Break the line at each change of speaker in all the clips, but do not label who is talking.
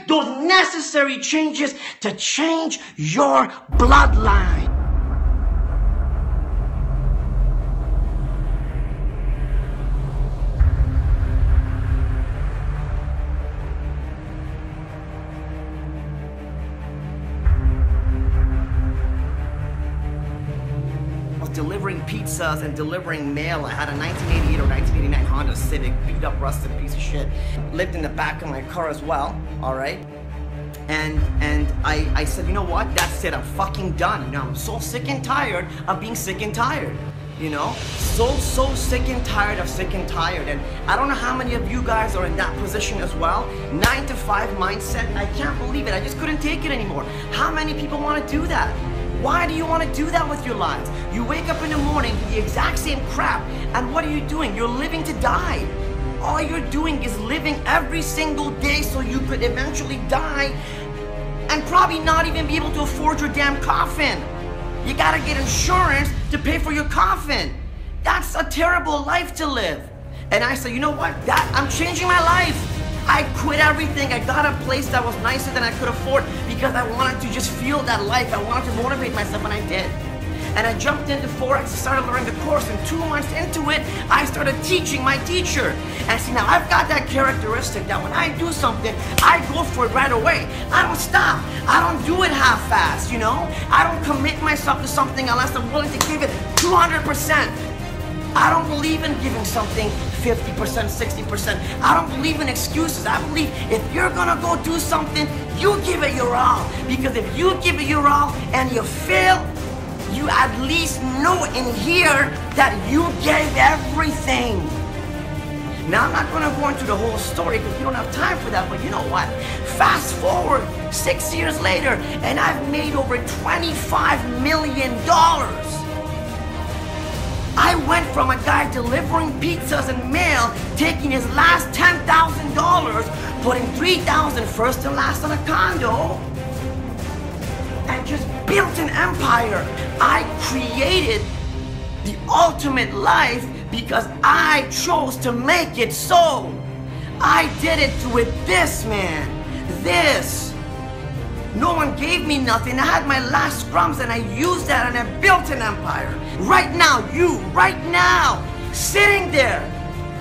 those necessary changes to change your bloodline.
Delivering pizzas and delivering mail. I had a 1988 or 1989 Honda Civic, beat up, rusted piece of shit. Lived in the back of my car as well, all right? And I said, you know what, that's it, I'm fucking done. You know, I'm so sick and tired of being sick and tired. You know, so sick and tired of sick and tired. And I don't know how many of you guys are in that position as well. 9 to 5 mindset, I can't believe it, I just couldn't take it anymore. How many people want to do that? Why do you want to do that with your lives? You wake up in the morning, the exact same crap, and what are you doing? You're living to die. All you're doing is living every single day so you could eventually die and probably not even be able to afford your damn coffin. You gotta get insurance to pay for your coffin. That's a terrible life to live. And I said, you know what? I'm changing my life. I quit everything. I got a place that was nicer than I could afford because I wanted to just feel that life. I wanted to motivate myself, and I did. And I jumped into Forex, started learning the course, and 2 months into it, I started teaching my teacher. And see, now I've got that characteristic that when I do something, I go for it right away. I don't stop. I don't do it half-assed, you know? I don't commit myself to something unless I'm willing to give it 200%. I don't believe in giving something 50%, 60%. I don't believe in excuses. I believe if you're gonna go do something, you give it your all. Because if you give it your all and you fail, you at least know in here that you gave everything. Now, I'm not gonna go into the whole story because we don't have time for that, but you know what? Fast forward 6 years later, and I've made over $25 million. I went from a guy delivering pizzas and mail, taking his last $10,000, putting $3,000 first and last on a condo, and just built an empire. I created the ultimate life because I chose to make it so. I did it with this, man. This. No one gave me nothing. I had my last crumbs and I used that and I built an empire. Right now, right now, sitting there,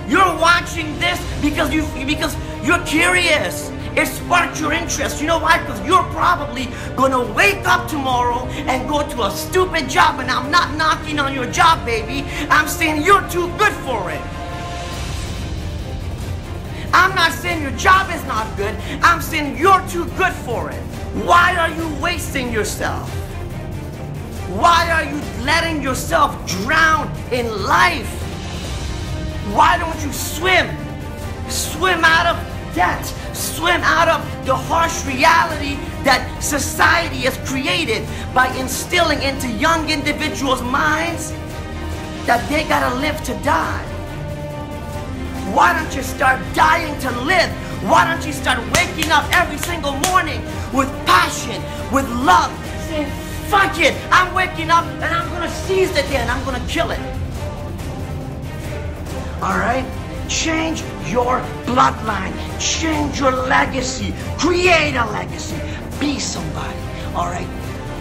you're watching this because you're curious. It sparked your interest. You know why? Because you're probably gonna wake up tomorrow and go to a stupid job, and I'm not knocking on your job, baby. I'm saying you're too good for it. I'm not saying your job is not good. I'm saying you're too good for it. Why are you wasting yourself? Why are you letting yourself drown in life? Why don't you swim? Swim out of debt. Swim out of the harsh reality that society has created by instilling into young individuals' minds that they gotta live to die. Why don't you start dying to live? Why don't you start waking up every single morning with passion, with love, saying, fuck it, I'm waking up and I'm gonna seize the day and I'm gonna kill it. Alright? Change your bloodline. Change your legacy. Create a legacy. Be somebody. Alright?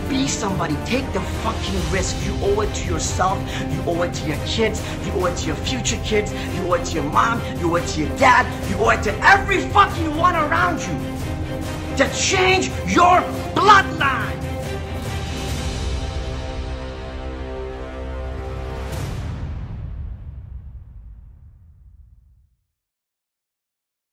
Be somebody. Take the fucking risk. You owe it to yourself. You owe it to your kids. You owe it to your future kids. You owe it to your mom. You owe it to your dad. You owe it to every fucking one around you to change your bloodline.